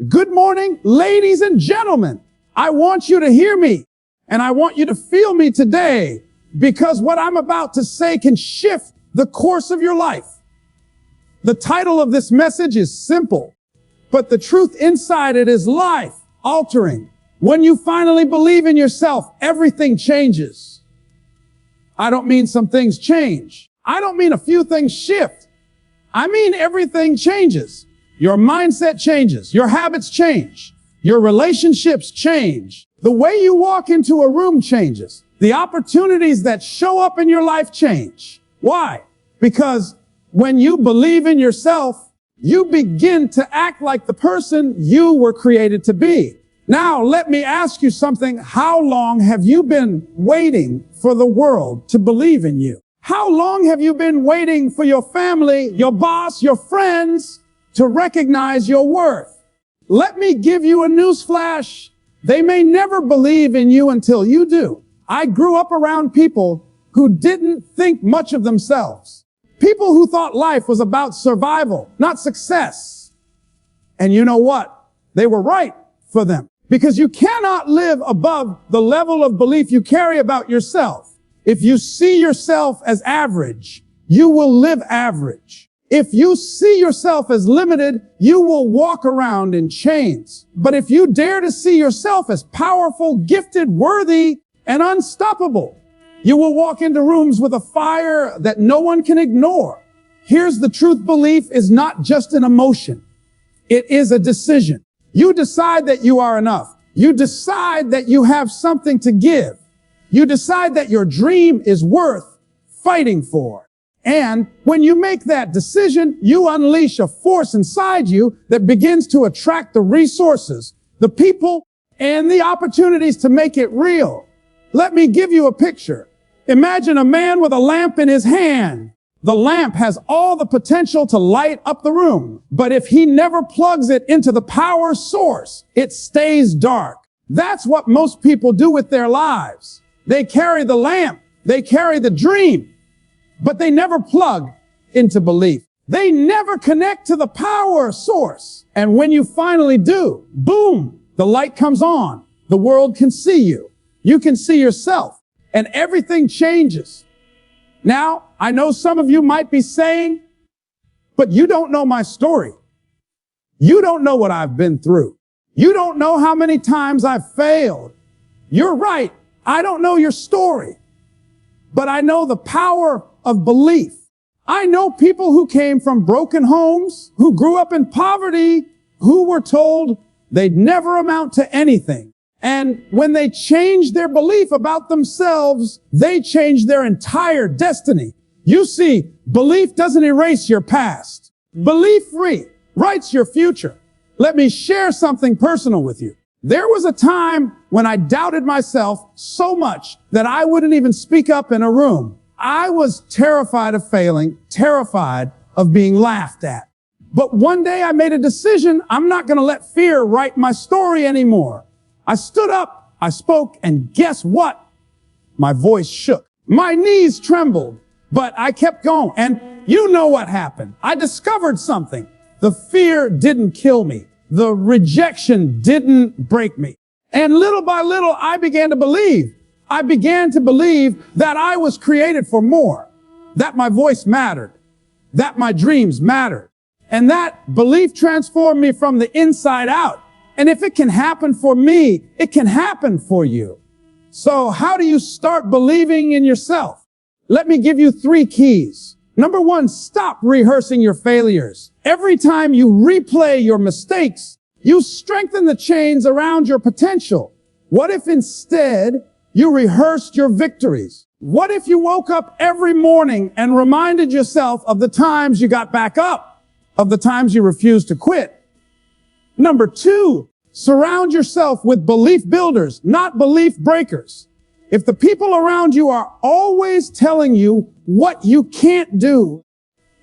Good morning, ladies and gentlemen. I want you to hear me and I want you to feel me today because what I'm about to say can shift the course of your life. The title of this message is simple, but the truth inside it is life altering. When you finally believe in yourself, everything changes. I don't mean some things change. I don't mean a few things shift. I mean everything changes. Your mindset changes. Your habits change. Your relationships change. The way you walk into a room changes. The opportunities that show up in your life change. Why? Because when you believe in yourself, you begin to act like the person you were created to be. Now, let me ask you something. How long have you been waiting for the world to believe in you? How long have you been waiting for your family, your boss, your friends to recognize your worth? Let me give you a newsflash. They may never believe in you until you do. I grew up around people who didn't think much of themselves. People who thought life was about survival, not success. And you know what? They were right for them. Because you cannot live above the level of belief you carry about yourself. If you see yourself as average, you will live average. If you see yourself as limited, you will walk around in chains. But if you dare to see yourself as powerful, gifted, worthy, and unstoppable, you will walk into rooms with a fire that no one can ignore. Here's the truth. Belief is not just an emotion. It is a decision. You decide that you are enough. You decide that you have something to give. You decide that your dream is worth fighting for. And when you make that decision, you unleash a force inside you that begins to attract the resources, the people, and the opportunities to make it real. Let me give you a picture. Imagine a man with a lamp in his hand. The lamp has all the potential to light up the room, but if he never plugs it into the power source, it stays dark. That's what most people do with their lives. They carry the lamp, they carry the dream, but they never plug into belief. They never connect to the power source. And when you finally do, boom, the light comes on. The world can see you. You can see yourself, and everything changes. Now, I know some of you might be saying, but you don't know my story. You don't know what I've been through. You don't know how many times I've failed. You're right. I don't know your story, but I know the power of belief. I know people who came from broken homes, who grew up in poverty, who were told they'd never amount to anything. And when they changed their belief about themselves, they changed their entire destiny. You see, belief doesn't erase your past. Belief rewrites your future. Let me share something personal with you. There was a time when I doubted myself so much that I wouldn't even speak up in a room. I was terrified of failing, terrified of being laughed at. But one day I made a decision. I'm not going to let fear write my story anymore. I stood up, I spoke, and guess what? My voice shook. My knees trembled, but I kept going. And you know what happened. I discovered something. The fear didn't kill me. The rejection didn't break me. And little by little, I began to believe. I began to believe that I was created for more, that my voice mattered, that my dreams mattered. And that belief transformed me from the inside out. And if it can happen for me, it can happen for you. So how do you start believing in yourself? Let me give you 3 keys. Number 1, stop rehearsing your failures. Every time you replay your mistakes, you strengthen the chains around your potential. What if instead you rehearsed your victories? What if you woke up every morning and reminded yourself of the times you got back up, of the times you refused to quit? Number 2, surround yourself with belief builders, not belief breakers. If the people around you are always telling you what you can't do,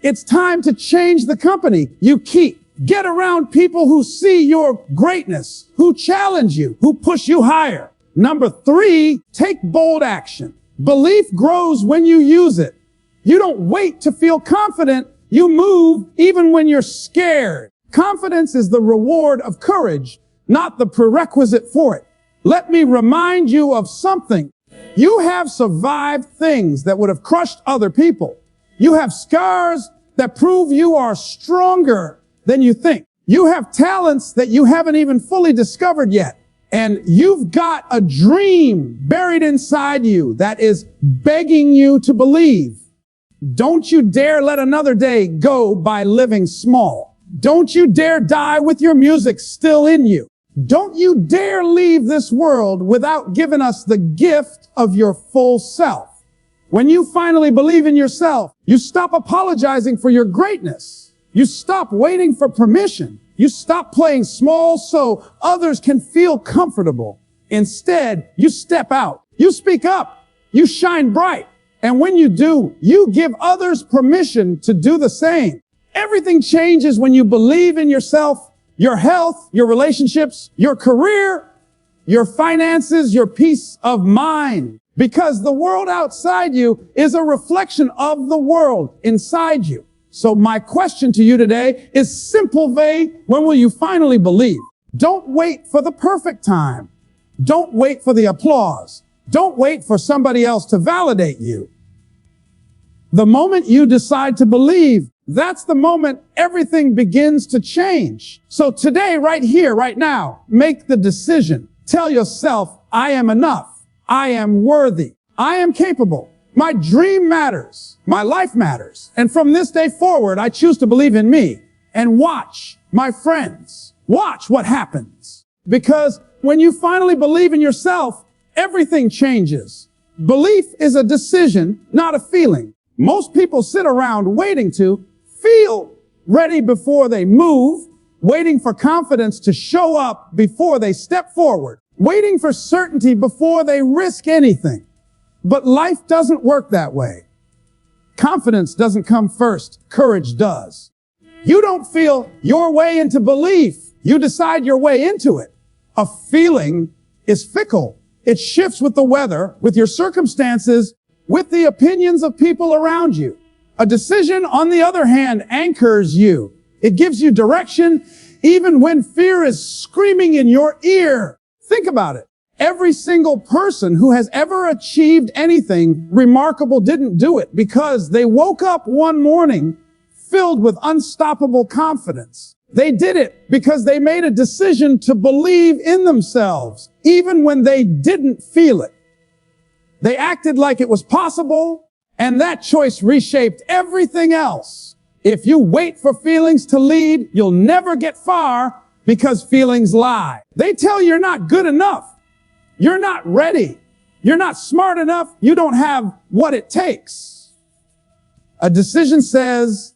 it's time to change the company you keep. Get around people who see your greatness, who challenge you, who push you higher. Number 3, take bold action. Belief grows when you use it. You don't wait to feel confident. You move even when you're scared. Confidence is the reward of courage, not the prerequisite for it. Let me remind you of something. You have survived things that would have crushed other people. You have scars that prove you are stronger than you think. You have talents that you haven't even fully discovered yet. And you've got a dream buried inside you that is begging you to believe. Don't you dare let another day go by living small. Don't you dare die with your music still in you. Don't you dare leave this world without giving us the gift of your full self. When you finally believe in yourself, you stop apologizing for your greatness. You stop waiting for permission. You stop playing small so others can feel comfortable. Instead, you step out. You speak up. You shine bright. And when you do, you give others permission to do the same. Everything changes when you believe in yourself, your health, your relationships, your career, your finances, your peace of mind. Because the world outside you is a reflection of the world inside you. So my question to you today is simple, Vay. When will you finally believe? Don't wait for the perfect time. Don't wait for the applause. Don't wait for somebody else to validate you. The moment you decide to believe, that's the moment everything begins to change. So today, right here, right now, make the decision. Tell yourself, I am enough. I am worthy. I am capable. My dream matters. My life matters. And from this day forward, I choose to believe in me. And watch, my friends, watch what happens. Because when you finally believe in yourself, everything changes. Belief is a decision, not a feeling. Most people sit around waiting to feel ready before they move, waiting for confidence to show up before they step forward, waiting for certainty before they risk anything. But life doesn't work that way. Confidence doesn't come first. Courage does. You don't feel your way into belief. You decide your way into it. A feeling is fickle. It shifts with the weather, with your circumstances, with the opinions of people around you. A decision, on the other hand, anchors you. It gives you direction even when fear is screaming in your ear. Think about it. Every single person who has ever achieved anything remarkable didn't do it because they woke up one morning filled with unstoppable confidence. They did it because they made a decision to believe in themselves, even when they didn't feel it. They acted like it was possible, and that choice reshaped everything else. If you wait for feelings to lead, you'll never get far because feelings lie. They tell you you're not good enough. You're not ready. You're not smart enough. You don't have what it takes. A decision says,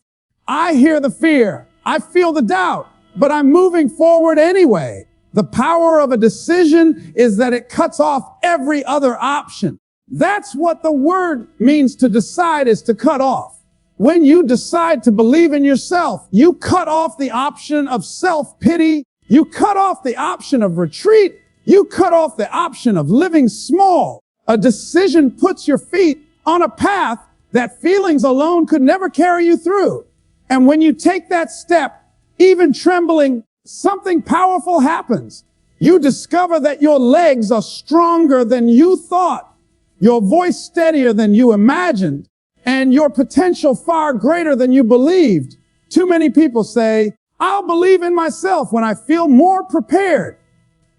I hear the fear. I feel the doubt, but I'm moving forward anyway. The power of a decision is that it cuts off every other option. That's what the word means to decide, is to cut off. When you decide to believe in yourself, you cut off the option of self-pity. You cut off the option of retreat. You cut off the option of living small. A decision puts your feet on a path that feelings alone could never carry you through. And when you take that step, even trembling, something powerful happens. You discover that your legs are stronger than you thought, your voice steadier than you imagined, and your potential far greater than you believed. Too many people say, I'll believe in myself when I feel more prepared.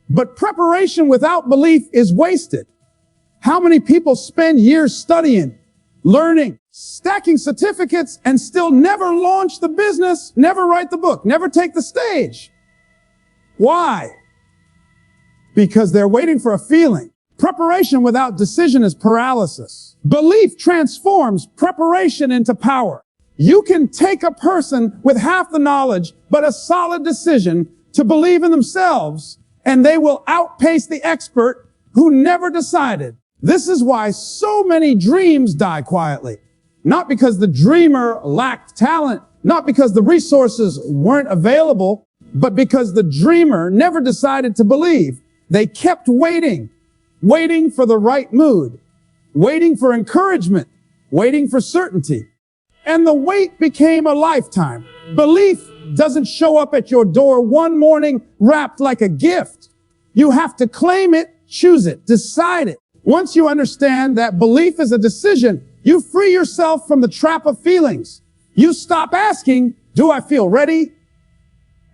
But preparation without belief is wasted. How many people spend years studying, learning, stacking certificates, and still never launch the business, never write the book, never take the stage? Why? Because they're waiting for a feeling. Preparation without decision is paralysis. Belief transforms preparation into power. You can take a person with half the knowledge, but a solid decision to believe in themselves, and they will outpace the expert who never decided. This is why so many dreams die quietly. Not because the dreamer lacked talent, not because the resources weren't available, but because the dreamer never decided to believe. They kept waiting for the right mood, waiting for encouragement, waiting for certainty. And the wait became a lifetime. Belief doesn't show up at your door one morning wrapped like a gift. You have to claim it, choose it, decide it. Once you understand that belief is a decision, you free yourself from the trap of feelings. You stop asking, do I feel ready?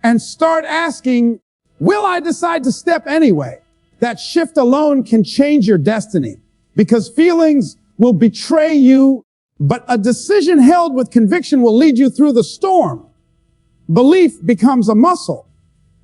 And start asking, will I decide to step anyway? That shift alone can change your destiny, because feelings will betray you, but a decision held with conviction will lead you through the storm. Belief becomes a muscle.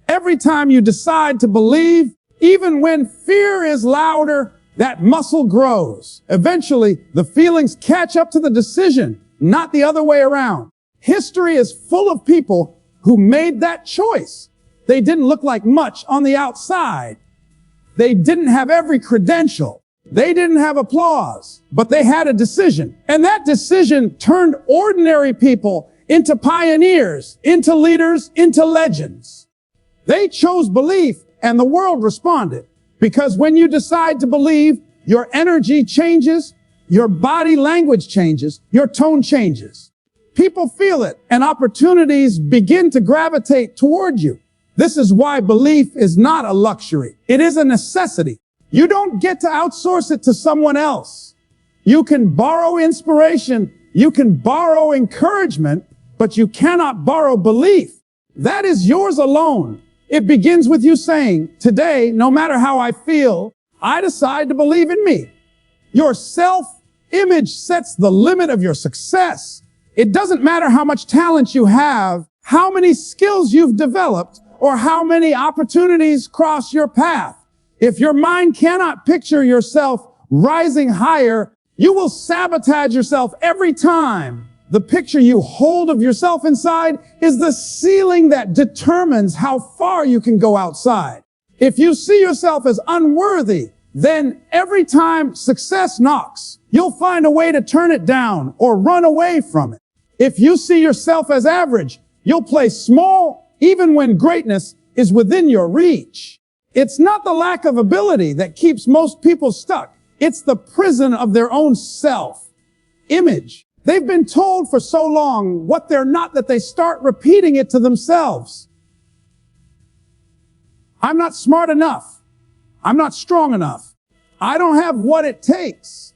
Every time you decide to believe, even when fear is louder, that muscle grows. Eventually, the feelings catch up to the decision, not the other way around. History is full of people who made that choice. They didn't look like much on the outside. They didn't have every credential. They didn't have applause, but they had a decision. And that decision turned ordinary people into pioneers, into leaders, into legends. They chose belief, and the world responded. Because when you decide to believe, your energy changes, your body language changes, your tone changes. People feel it, and opportunities begin to gravitate toward you. This is why belief is not a luxury. It is a necessity. You don't get to outsource it to someone else. You can borrow inspiration, you can borrow encouragement, but you cannot borrow belief. That is yours alone. It begins with you saying, today, no matter how I feel, I decide to believe in me. Your self-image sets the limit of your success. It doesn't matter how much talent you have, how many skills you've developed, or how many opportunities cross your path. If your mind cannot picture yourself rising higher, you will sabotage yourself every time. The picture you hold of yourself inside is the ceiling that determines how far you can go outside. If you see yourself as unworthy, then every time success knocks, you'll find a way to turn it down or run away from it. If you see yourself as average, you'll play small even when greatness is within your reach. It's not the lack of ability that keeps most people stuck. It's the prison of their own self-image. They've been told for so long what they're not that they start repeating it to themselves. I'm not smart enough. I'm not strong enough. I don't have what it takes.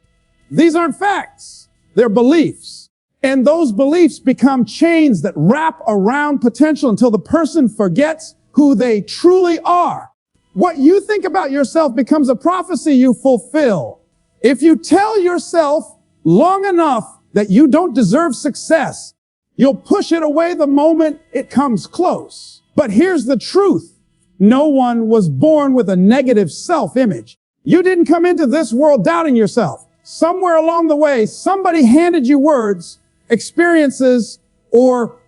These aren't facts. They're beliefs. And those beliefs become chains that wrap around potential until the person forgets who they truly are. What you think about yourself becomes a prophecy you fulfill. If you tell yourself long enough that you don't deserve success, you'll push it away the moment it comes close. But here's the truth. No one was born with a negative self-image. You didn't come into this world doubting yourself. Somewhere along the way, somebody handed you words, experiences, or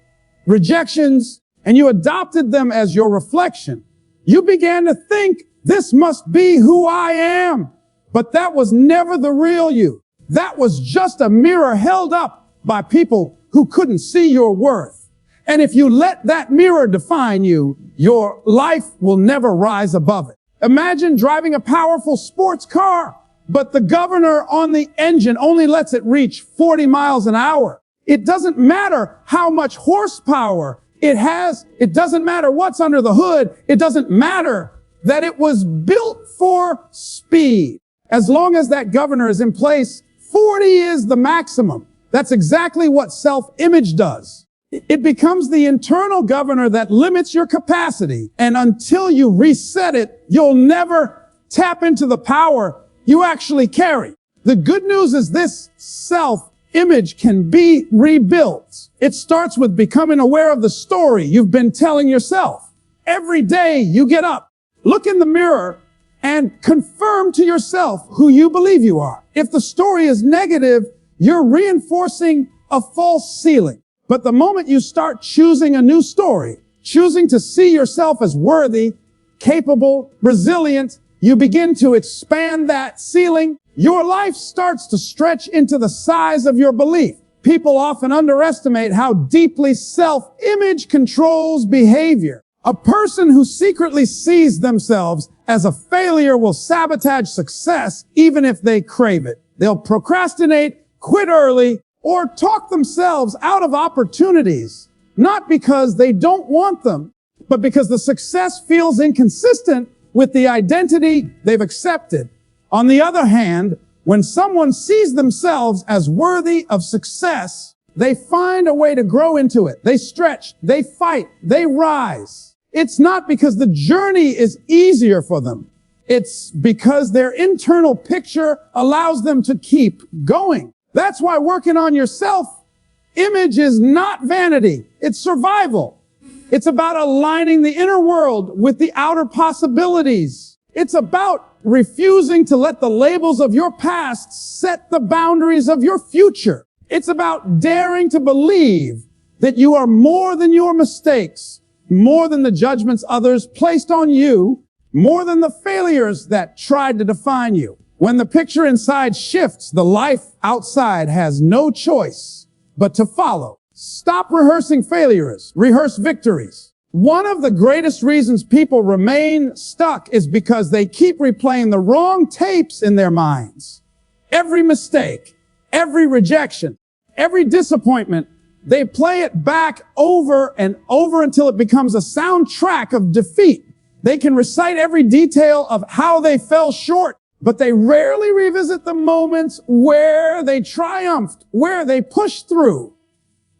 rejections, and you adopted them as your reflection. You began to think, this must be who I am. But that was never the real you. That was just a mirror held up by people who couldn't see your worth. And if you let that mirror define you, your life will never rise above it. Imagine driving a powerful sports car, but the governor on the engine only lets it reach 40 miles an hour. It doesn't matter how much horsepower it has. It doesn't matter what's under the hood. It doesn't matter that it was built for speed. As long as that governor is in place, 40 is the maximum. That's exactly what self-image does. It becomes the internal governor that limits your capacity. And until you reset it, you'll never tap into the power you actually carry. The good news is this: self-image can be rebuilt. It starts with becoming aware of the story you've been telling yourself. Every day you get up, look in the mirror, and confirm to yourself who you believe you are. If the story is negative, you're reinforcing a false ceiling. But the moment you start choosing a new story, choosing to see yourself as worthy, capable, resilient, you begin to expand that ceiling. Your life starts to stretch into the size of your belief. People often underestimate how deeply self-image controls behavior. A person who secretly sees themselves as a failure will sabotage success even if they crave it. They'll procrastinate, quit early, or talk themselves out of opportunities. not because they don't want them, but because the success feels inconsistent with the identity they've accepted. On the other hand, when someone sees themselves as worthy of success, they find a way to grow into it. They stretch, they fight, they rise. It's not because the journey is easier for them. It's because their internal picture allows them to keep going. That's why working on your self-image is not vanity. It's survival. It's about aligning the inner world with the outer possibilities. It's about refusing to let the labels of your past set the boundaries of your future. It's about daring to believe that you are more than your mistakes, more than the judgments others placed on you, more than the failures that tried to define you. When the picture inside shifts, the life outside has no choice but to follow. Stop rehearsing failures. Rehearse victories. One of the greatest reasons people remain stuck is because they keep replaying the wrong tapes in their minds. Every mistake, every rejection, every disappointment, they play it back over and over until it becomes a soundtrack of defeat. They can recite every detail of how they fell short, but they rarely revisit the moments where they triumphed, where they pushed through,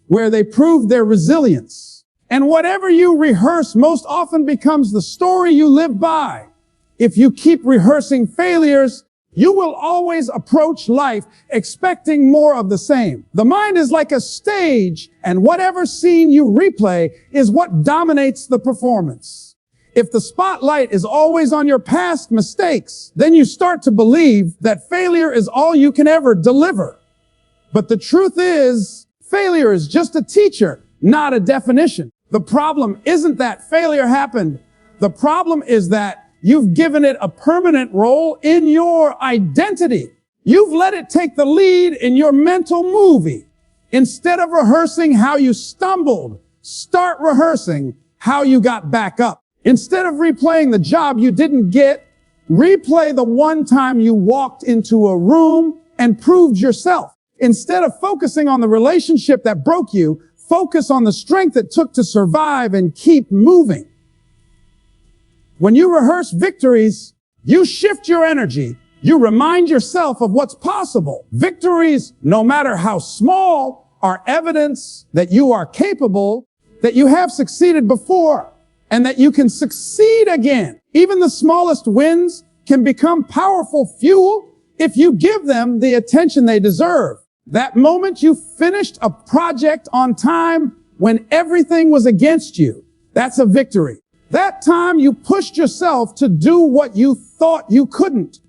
where they proved their resilience. And whatever you rehearse most often becomes the story you live by. If you keep rehearsing failures, you will always approach life expecting more of the same. The mind is like a stage, and whatever scene you replay is what dominates the performance. If the spotlight is always on your past mistakes, then you start to believe that failure is all you can ever deliver. But the truth is, failure is just a teacher, not a definition. The problem isn't that failure happened. The problem is that you've given it a permanent role in your identity. You've let it take the lead in your mental movie. Instead of rehearsing how you stumbled, start rehearsing how you got back up. Instead of replaying the job you didn't get, replay the one time you walked into a room and proved yourself. Instead of focusing on the relationship that broke you, focus on the strength it took to survive and keep moving. When you rehearse victories, you shift your energy. You remind yourself of what's possible. Victories, no matter how small, are evidence that you are capable, that you have succeeded before, and that you can succeed again. Even the smallest wins can become powerful fuel if you give them the attention they deserve. That moment you finished a project on time when everything was against you, that's a victory. That time you pushed yourself to do what you thought you couldn't,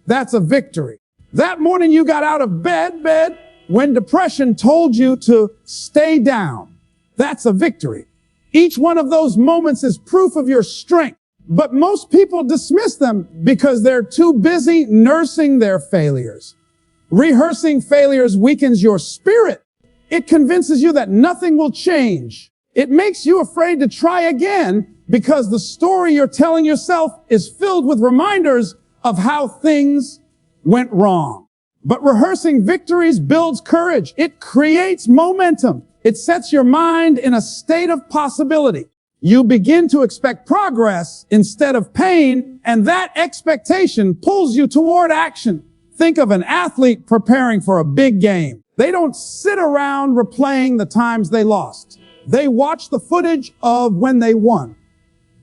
that's a victory. That morning you got out of bed when depression told you to stay down, that's a victory. Each one of those moments is proof of your strength, but most people dismiss them because they're too busy nursing their failures. Rehearsing failures weakens your spirit. It convinces you that nothing will change. It makes you afraid to try again because the story you're telling yourself is filled with reminders of how things went wrong. But rehearsing victories builds courage. It creates momentum. It sets your mind in a state of possibility. You begin to expect progress instead of pain, and that expectation pulls you toward action. Think of an athlete preparing for a big game. They don't sit around replaying the times they lost. They watch the footage of when they won.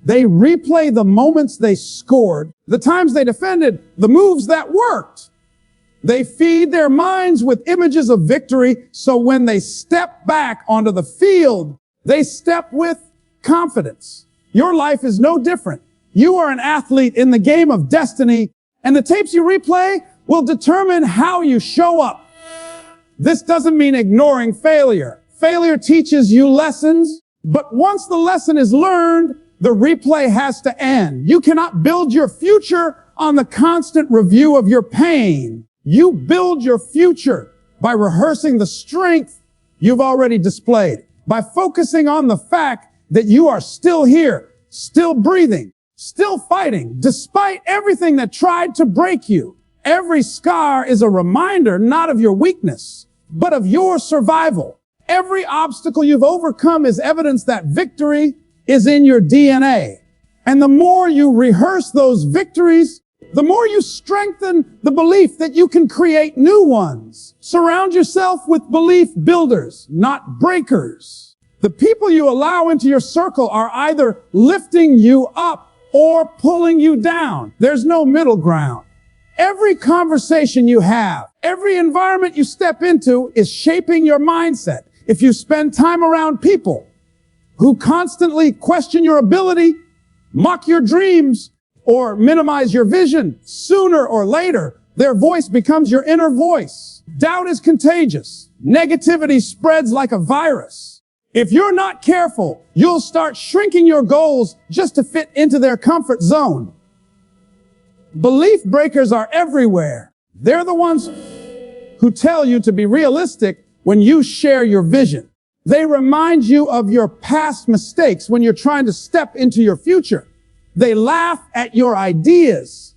They replay the moments they scored, the times they defended, the moves that worked. They feed their minds with images of victory, so when they step back onto the field, they step with confidence. Your life is no different. You are an athlete in the game of destiny, and the tapes you replay will determine how you show up. This doesn't mean ignoring failure. Failure teaches you lessons, but once the lesson is learned, the replay has to end. You cannot build your future on the constant review of your pain. You build your future by rehearsing the strength you've already displayed, by focusing on the fact that you are still here, still breathing, still fighting, despite everything that tried to break you. Every scar is a reminder not of your weakness, but of your survival. Every obstacle you've overcome is evidence that victory is in your DNA. And the more you rehearse those victories, the more you strengthen the belief that you can create new ones. Surround yourself with belief builders, not breakers. The people you allow into your circle are either lifting you up or pulling you down. There's no middle ground. Every conversation you have, every environment you step into is shaping your mindset. If you spend time around people who constantly question your ability, mock your dreams, or minimize your vision, sooner or later, their voice becomes your inner voice. Doubt is contagious. Negativity spreads like a virus. If you're not careful, you'll start shrinking your goals just to fit into their comfort zone. Belief breakers are everywhere. They're the ones who tell you to be realistic when you share your vision. They remind you of your past mistakes when you're trying to step into your future. They laugh at your ideas,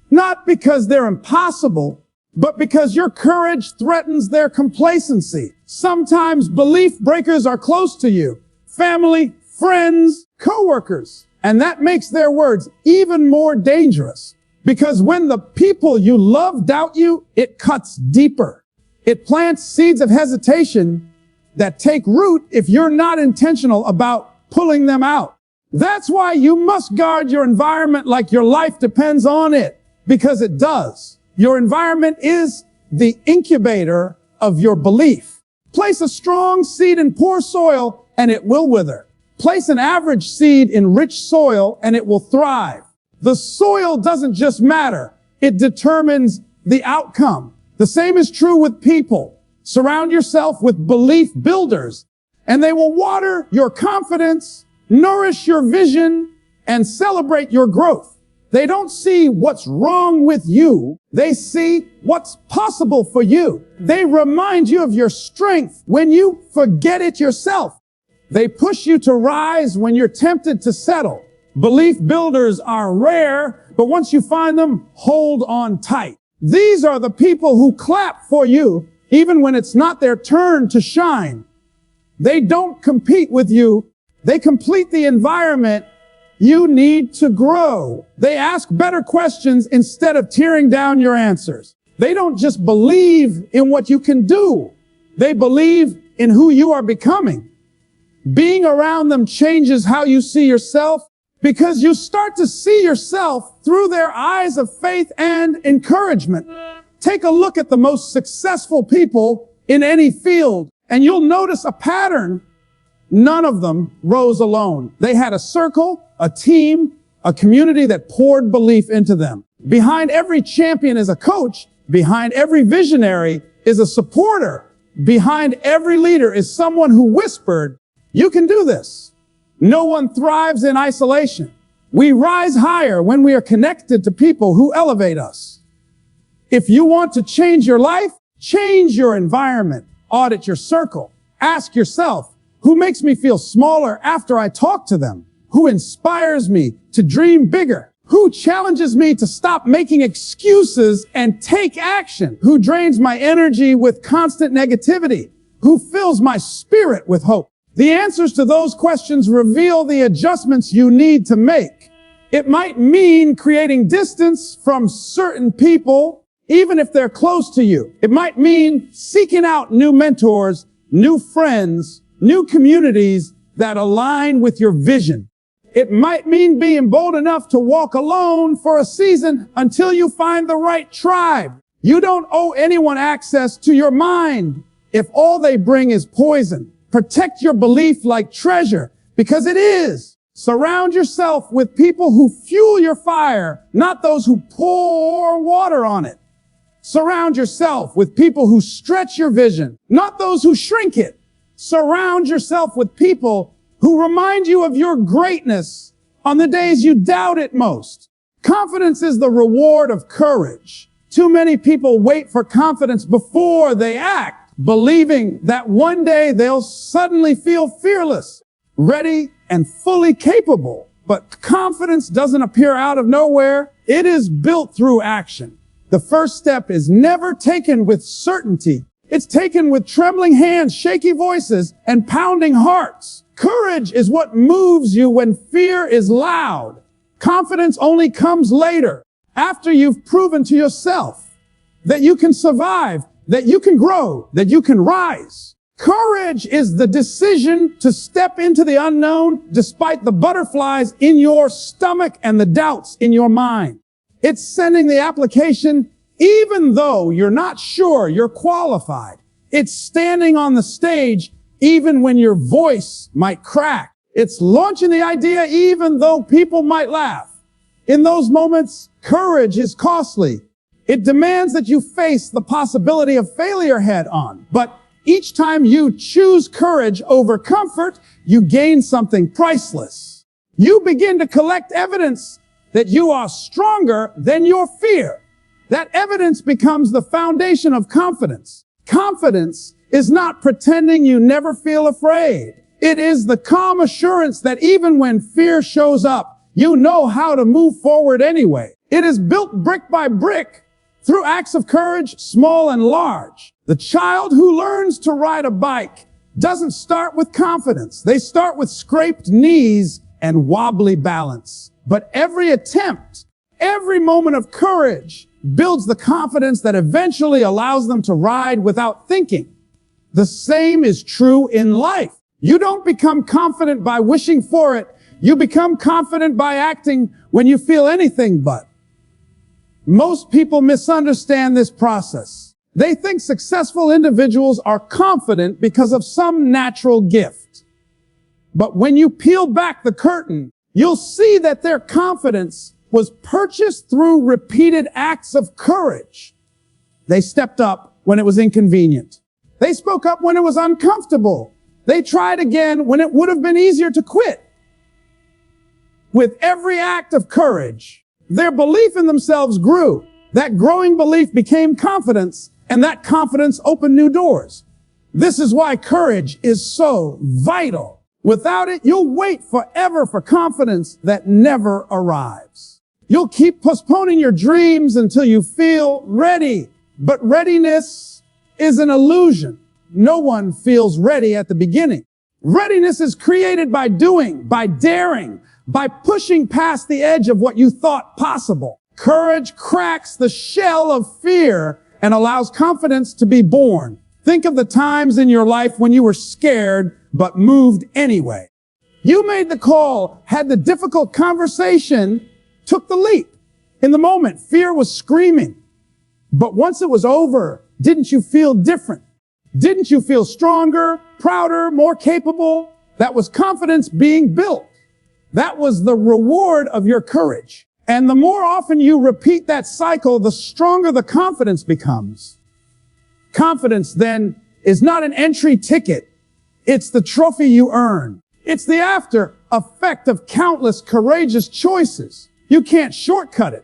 not because they're impossible, but because your courage threatens their complacency. Sometimes belief breakers are close to you, family, friends, coworkers, and that makes their words even more dangerous. Because when the people you love doubt you, it cuts deeper. It plants seeds of hesitation that take root if you're not intentional about pulling them out. That's why you must guard your environment like your life depends on it, because it does. Your environment is the incubator of your belief. Place a strong seed in poor soil and it will wither. Place an average seed in rich soil and it will thrive. The soil doesn't just matter. It determines the outcome. The same is true with people. Surround yourself with belief builders and they will water your confidence, nourish your vision, and celebrate your growth. They don't see what's wrong with you. They see what's possible for you. They remind you of your strength when you forget it yourself. They push you to rise when you're tempted to settle. Belief builders are rare, but once you find them, hold on tight. These are the people who clap for you even when it's not their turn to shine. They don't compete with you. They complete the environment you need to grow. They ask better questions instead of tearing down your answers. They don't just believe in what you can do. They believe in who you are becoming. Being around them changes how you see yourself because you start to see yourself through their eyes of faith and encouragement. Take a look at the most successful people in any field and you'll notice a pattern. None of them rose alone. They had a circle, a team, a community that poured belief into them. Behind every champion is a coach. Behind every visionary is a supporter. Behind every leader is someone who whispered, "You can do this." No one thrives in isolation. We rise higher when we are connected to people who elevate us. If you want to change your life, change your environment. Audit your circle. Ask yourself, who makes me feel smaller after I talk to them? Who inspires me to dream bigger? Who challenges me to stop making excuses and take action? Who drains my energy with constant negativity? Who fills my spirit with hope? The answers to those questions reveal the adjustments you need to make. It might mean creating distance from certain people, even if they're close to you. It might mean seeking out new mentors, new friends, new communities that align with your vision. It might mean being bold enough to walk alone for a season until you find the right tribe. You don't owe anyone access to your mind if all they bring is poison. Protect your belief like treasure, because it is. Surround yourself with people who fuel your fire, not those who pour water on it. Surround yourself with people who stretch your vision, not those who shrink it. Surround yourself with people who remind you of your greatness on the days you doubt it most. Confidence is the reward of courage. Too many people wait for confidence before they act, believing that one day they'll suddenly feel fearless, ready, and fully capable. But confidence doesn't appear out of nowhere. It is built through action. The first step is never taken with certainty. It's taken with trembling hands, shaky voices, and pounding hearts. Courage is what moves you when fear is loud. Confidence only comes later, after you've proven to yourself that you can survive, that you can grow, that you can rise. Courage is the decision to step into the unknown despite the butterflies in your stomach and the doubts in your mind. It's sending the application even though you're not sure you're qualified. It's standing on the stage even when your voice might crack. It's launching the idea even though people might laugh. In those moments, courage is costly. It demands that you face the possibility of failure head on. But each time you choose courage over comfort, you gain something priceless. You begin to collect evidence that you are stronger than your fear. That evidence becomes the foundation of confidence. Confidence is not pretending you never feel afraid. It is the calm assurance that even when fear shows up, you know how to move forward anyway. It is built brick by brick through acts of courage, small and large. The child who learns to ride a bike doesn't start with confidence. They start with scraped knees and wobbly balance. But every attempt, every moment of courage builds the confidence that eventually allows them to ride without thinking. The same is true in life. You don't become confident by wishing for it. You become confident by acting when you feel anything but. Most people misunderstand this process. They think successful individuals are confident because of some natural gift. But when you peel back the curtain, you'll see that their confidence was purchased through repeated acts of courage. They stepped up when it was inconvenient. They spoke up when it was uncomfortable. They tried again when it would have been easier to quit. With every act of courage, their belief in themselves grew. That growing belief became confidence, and that confidence opened new doors. This is why courage is so vital. Without it, you'll wait forever for confidence that never arrives. You'll keep postponing your dreams until you feel ready. But readiness is an illusion. No one feels ready at the beginning. Readiness is created by doing, by daring, by pushing past the edge of what you thought possible. Courage cracks the shell of fear and allows confidence to be born. Think of the times in your life when you were scared but moved anyway. You made the call, had the difficult conversation, took the leap. In the moment, fear was screaming. But once it was over, didn't you feel different? Didn't you feel stronger, prouder, more capable? That was confidence being built. That was the reward of your courage. And the more often you repeat that cycle, the stronger the confidence becomes. Confidence then is not an entry ticket. It's the trophy you earn. It's the after effect of countless courageous choices. You can't shortcut it.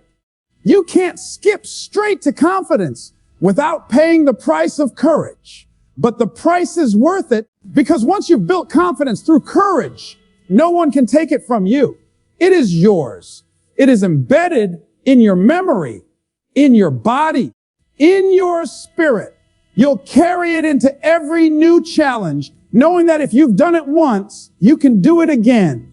You can't skip straight to confidence without paying the price of courage. But the price is worth it because once you've built confidence through courage, no one can take it from you. It is yours. It is embedded in your memory, in your body, in your spirit. You'll carry it into every new challenge, knowing that if you've done it once, you can do it again.